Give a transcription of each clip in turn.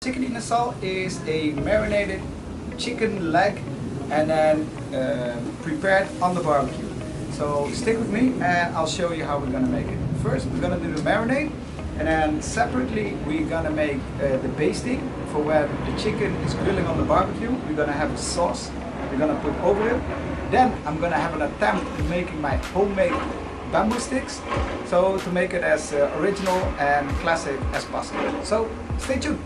Chicken Inasal is a marinated chicken leg and then prepared on the barbecue. So stick with me and I'll show you how we're gonna make it. First we're gonna do the marinade, and then separately we're gonna make the basting for when the chicken is grilling on the barbecue. We're gonna have a sauce we're gonna put over it. Then I'm gonna have an attempt in making my homemade bamboo sticks, so to make it as original and classic as possible. So stay tuned.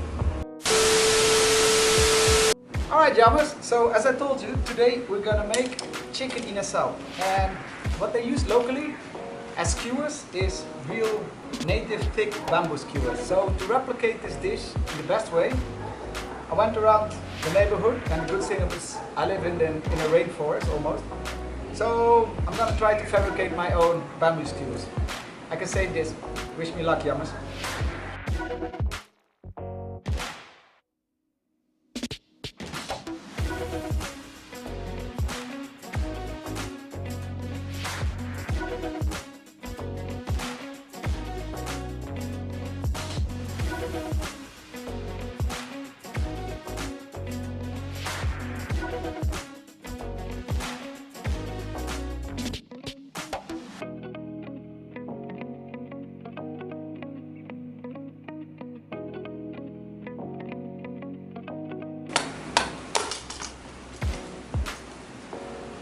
Alright jammers, so as I told you, today we're gonna make chicken inasal, and what they use locally as skewers is real native thick bamboo skewers. So to replicate this dish in the best way, I went around the neighborhood, and the good thing is I live in a rainforest almost. So I'm gonna try to fabricate my own bamboo skewers. I can say this, wish me luck jammers.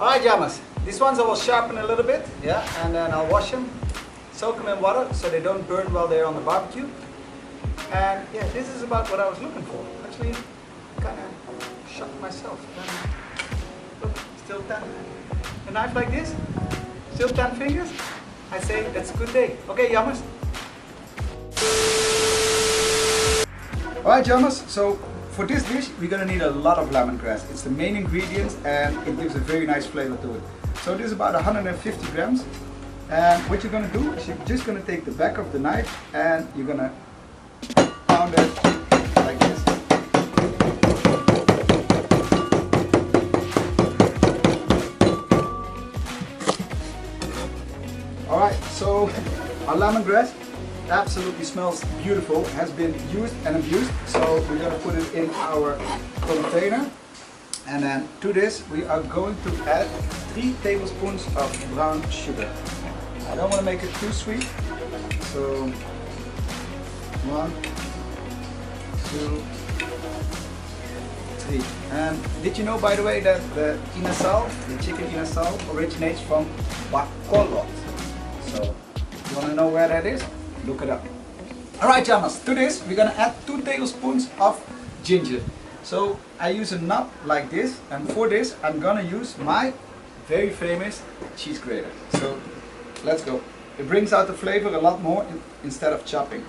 Alright jammers, these ones I will sharpen a little bit, yeah, and then I'll wash them, soak them in water so they don't burn while they're on the barbecue. And yeah, this is about what I was looking for. Actually, kind of shocked myself. Look, still 10. A knife like this, still 10 fingers. I say that's a good day. Okay jammers. Alright jammers, so for this dish, we're gonna need a lot of lemongrass. It's the main ingredient and it gives a very nice flavor to it. So this is about 150 grams. And what you're gonna do is you're just gonna take the back of the knife and you're gonna pound it like this. Alright, so our lemongrass absolutely smells beautiful, has been used and abused, so we're going to put it in our container. And then to this we are going to add 3 tablespoons of brown sugar. I don't want to make it too sweet, so 1, 2, 3. And did you know, by the way, that the inasal, the chicken inasal, originates from Bacolod? So you want to know where that is? Look it up. Alright jammers, to this we're gonna add 2 tablespoons of ginger. So I use a knob like this, and for this I'm gonna use my very famous cheese grater. So let's go. It brings out the flavor a lot more instead of chopping.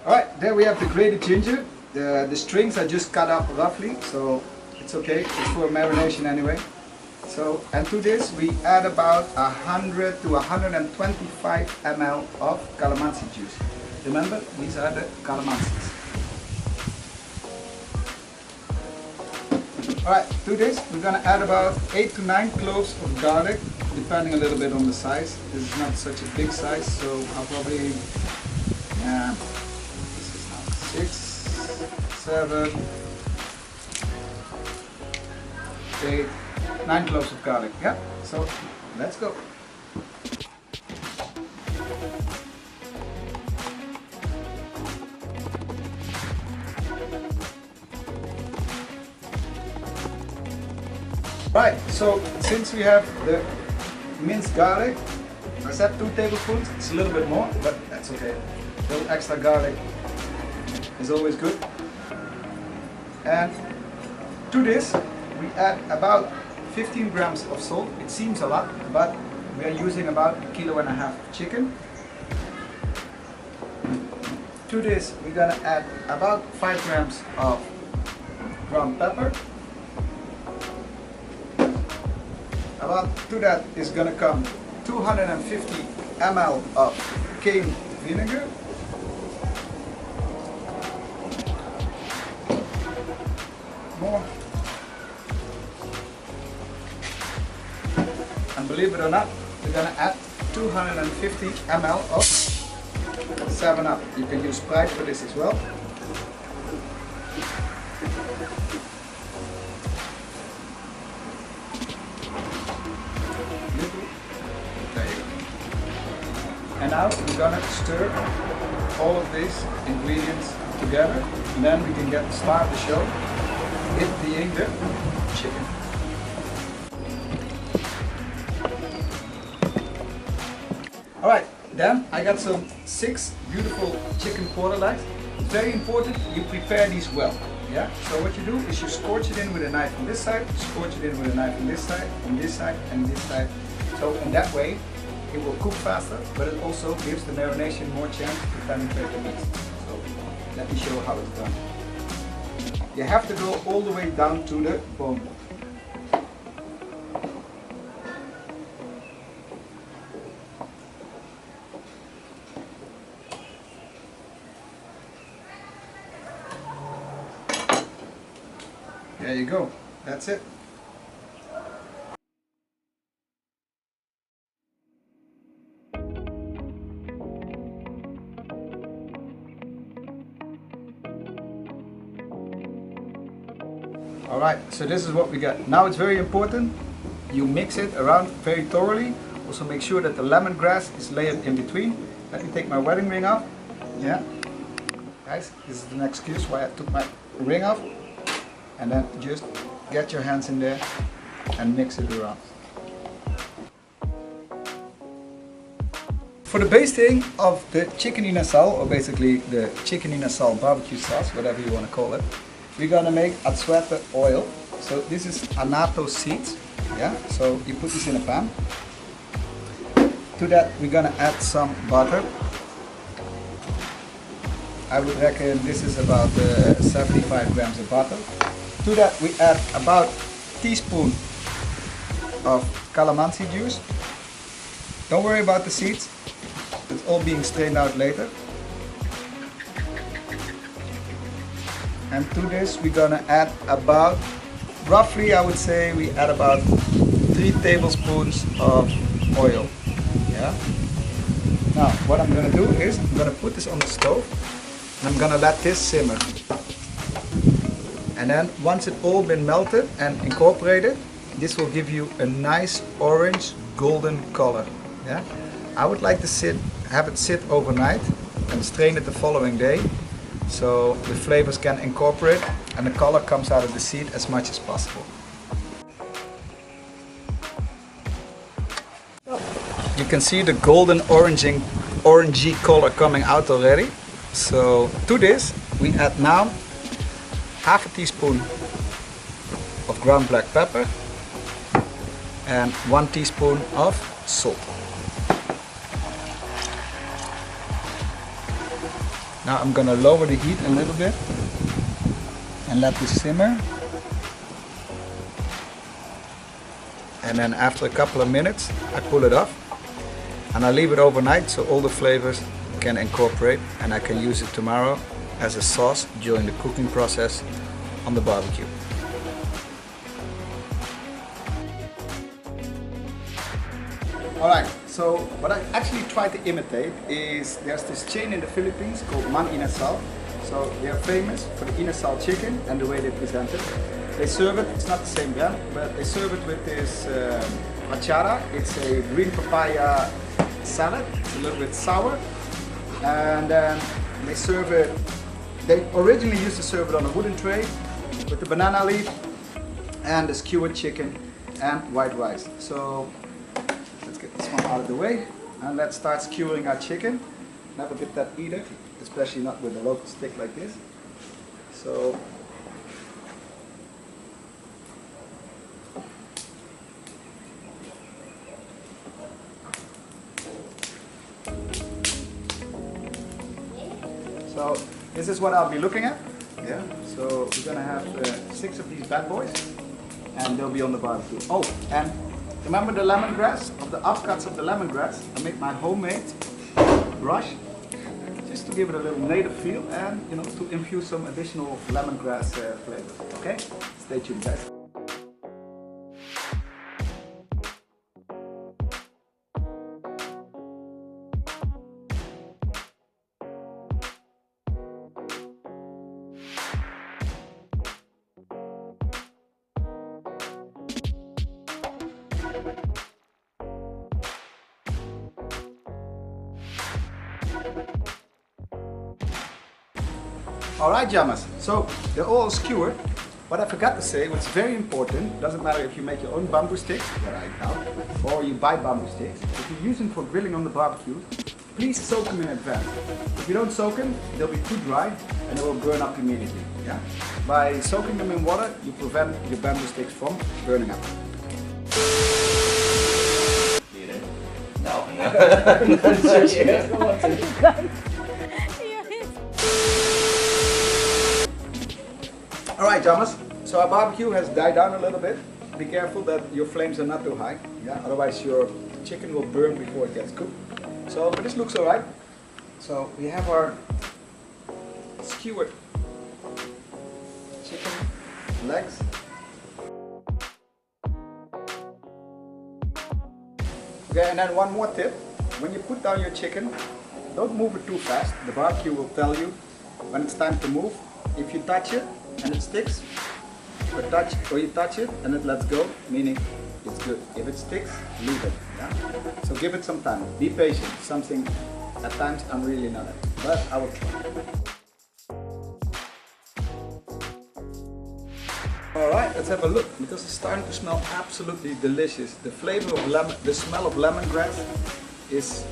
Alright, there we have the grated ginger. The strings are just cut up roughly, so it's okay. It's for marination anyway. So, and to this we add about 100 to 125 ml of calamansi juice. Remember, these are the calamansis. Alright, to this we're gonna add about 8 to 9 cloves of garlic, depending a little bit on the size. This is not such a big size, so I'll probably 6, 7, 8, 9 cloves of garlic. Yeah, so let's go. Right, so since we have the minced garlic, I said 2 tablespoons, it's a little bit more, but that's okay. A little extra garlic is always good. And to this we add about 15 grams of salt. It seems a lot, but we are using about 1.5 kilos of chicken. To this we're gonna add about 5 grams of ground pepper, About to that is gonna come 250 ml of cane vinegar. More. And believe it or not, we're gonna add 250 ml of 7-Up. You can use Sprite for this as well. There you go. And now we're gonna stir all of these ingredients together, and then we can start the show. It being the chicken. Alright, then I got some 6 beautiful chicken quarter legs. It's very important you prepare these well. Yeah? So what you do is you scorch it in with a knife on this side, scorch it in with a knife on this side, and this side, and this side. So in that way it will cook faster, but it also gives the marination more chance to penetrate the meat. So let me show how it's done. You have to go all the way down to the bone. There you go. That's it. Alright, so this is what we got. Now it's very important you mix it around very thoroughly. Also make sure that the lemongrass is layered in between. Let me take my wedding ring off. Yeah. Guys, this is an excuse why I took my ring off. And then just get your hands in there and mix it around. For the basting of the chicken Inasal, or basically the chicken Inasal barbecue sauce, whatever you want to call it, we're gonna make azuete oil. So this is annatto seeds. Yeah, so you put this in a pan. To that we're gonna add some butter. I would reckon this is about 75 grams of butter. To that we add about a teaspoon of calamansi juice. Don't worry about the seeds, it's all being strained out later. And to this we're gonna add about, roughly I would say we add about 3 tablespoons of oil. Yeah. Now what I'm gonna do is I'm gonna put this on the stove and I'm gonna let this simmer. And then once it's all been melted and incorporated, this will give you a nice orange golden color. Yeah? I would like to have it sit overnight and strain it the following day, so the flavors can incorporate and the color comes out of the seed as much as possible. You can see the golden orangey color coming out already. So to this we add now half a teaspoon of ground black pepper and 1 teaspoon of salt. Now I'm gonna lower the heat a little bit and let this simmer. And then after a couple of minutes I pull it off and I leave it overnight so all the flavors can incorporate, and I can use it tomorrow as a sauce during the cooking process on the barbecue. Alright, so what I actually try to imitate is, there's this chain in the Philippines called Inasal. So they are famous for the Inasal chicken and the way they present it. They serve it, it's not the same brand, but they serve it with this achara. It's a green papaya salad, it's a little bit sour. And then they serve it, they originally used to serve it on a wooden tray with the banana leaf and the skewered chicken and white rice. So let's get this one out of the way and let's start skewering our chicken. Never did that either, especially not with a local stick like this. So this is what I'll be looking at. Yeah. So we're gonna have 6 of these bad boys, and they'll be on the barbecue. Oh, and Remember the lemongrass? Of the offcuts of the lemongrass, I made my homemade brush just to give it a little native feel and, you know, to infuse some additional lemongrass flavor. Okay? Stay tuned, guys. Alright, jammers, so they're all skewered. What I forgot to say, what's very important, doesn't matter if you make your own bamboo sticks, what I doubt, or you buy bamboo sticks, if you use them for grilling on the barbecue, please soak them in advance. If you don't soak them, they'll be too dry and they will burn up immediately. Yeah? By soaking them in water, you prevent your bamboo sticks from burning up. Alright, jammers, so our barbecue has died down a little bit. Be careful that your flames are not too high, yeah? Otherwise your chicken will burn before it gets cooked. So, but this looks alright. So we have our skewered chicken legs. Okay, and then one more tip. When you put down your chicken, don't move it too fast. The barbecue will tell you when it's time to move. If you touch it and it sticks, or you touch it and it lets go, meaning it's good. If it sticks, leave it. Yeah? So give it some time. Be patient. Something at times I'm really not at, but I will try. Alright, let's have a look, because it's starting to smell absolutely delicious. The flavor of lemon, the smell of lemongrass is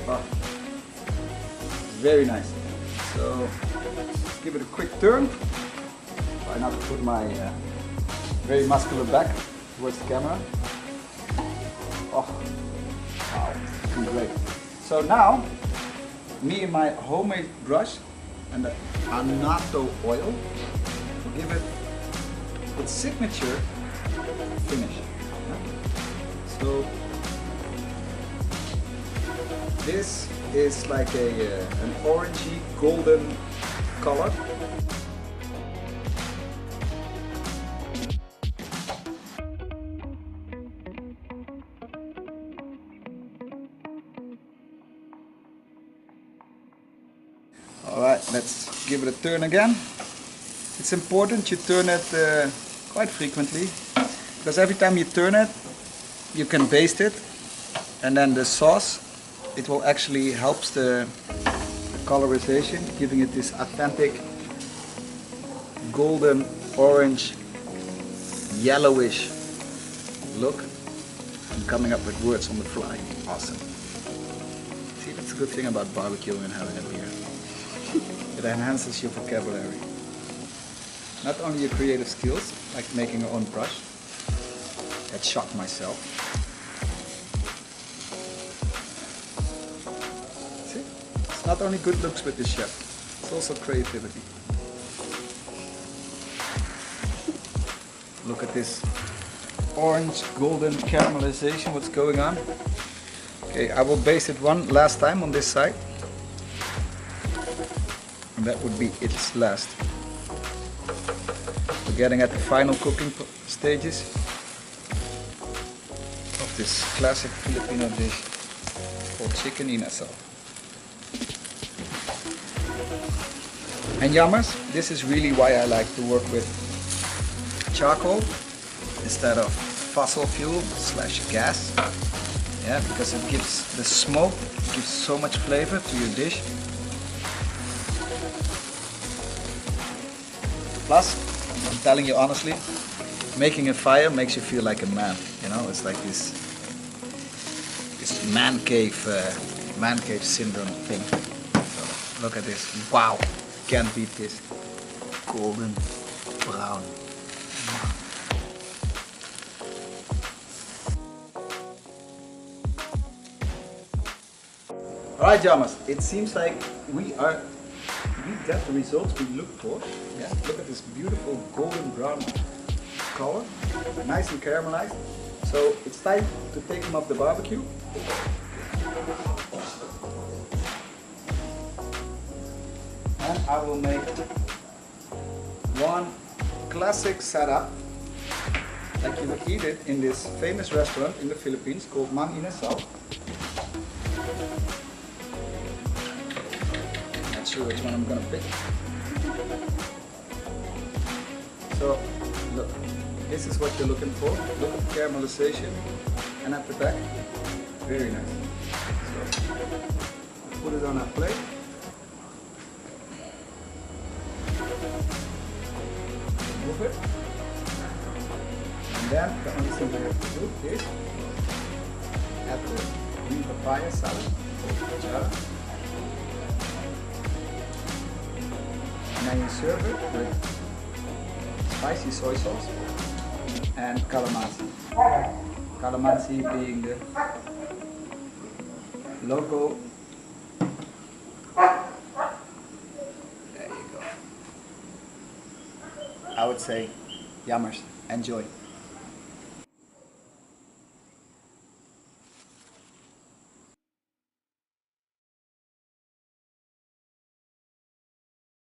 very nice. So give it a quick turn. Try not to put my very muscular back towards the camera. Oh, wow, looking great. So now, me and my homemade brush and the annatto oil will give it its signature finish. So this is like an orangey golden color. Alright, let's give it a turn again. It's important you turn it quite frequently, because every time you turn it, you can baste it, and then the sauce, it will actually helps the colorization, giving it this authentic golden, orange, yellowish look. I'm coming up with words on the fly. Awesome. See, that's a good thing about barbecuing and having a beer. It enhances your vocabulary. Not only your creative skills, like making your own brush. That shocked myself. See? It's not only good looks with the chef, it's also creativity. Look at this orange golden caramelization, what's going on. Okay, I will baste it one last time on this side. And that would be its last. We're getting at the final cooking stages of this classic Filipino dish called chicken inasal. And jammers, this is really why I like to work with charcoal instead of fossil fuel / gas. Yeah, because it gives the smoke, gives so much flavor to your dish. Plus, I'm telling you honestly, making a fire makes you feel like a man. You know, it's like this man cave syndrome thing. So look at this. Wow, can't beat this. Golden brown. Alright, jammers, it seems like we got the results we looked for. Yeah, look at this beautiful golden brown color, nice and caramelized. So it's time to take them off the barbecue. And I will make one classic setup like you would eat it in this famous restaurant in the Philippines called Inasal. Not sure which one I'm gonna pick. So look, this is what you're looking for. Look at the caramelization, and at the back, very nice. So put it on our plate. Move it. And then the only thing we have to do is add the green papaya salad. And then you serve it with spicy soy sauce and calamansi. Calamansi being the local. There you go. I would say, yummers, enjoy.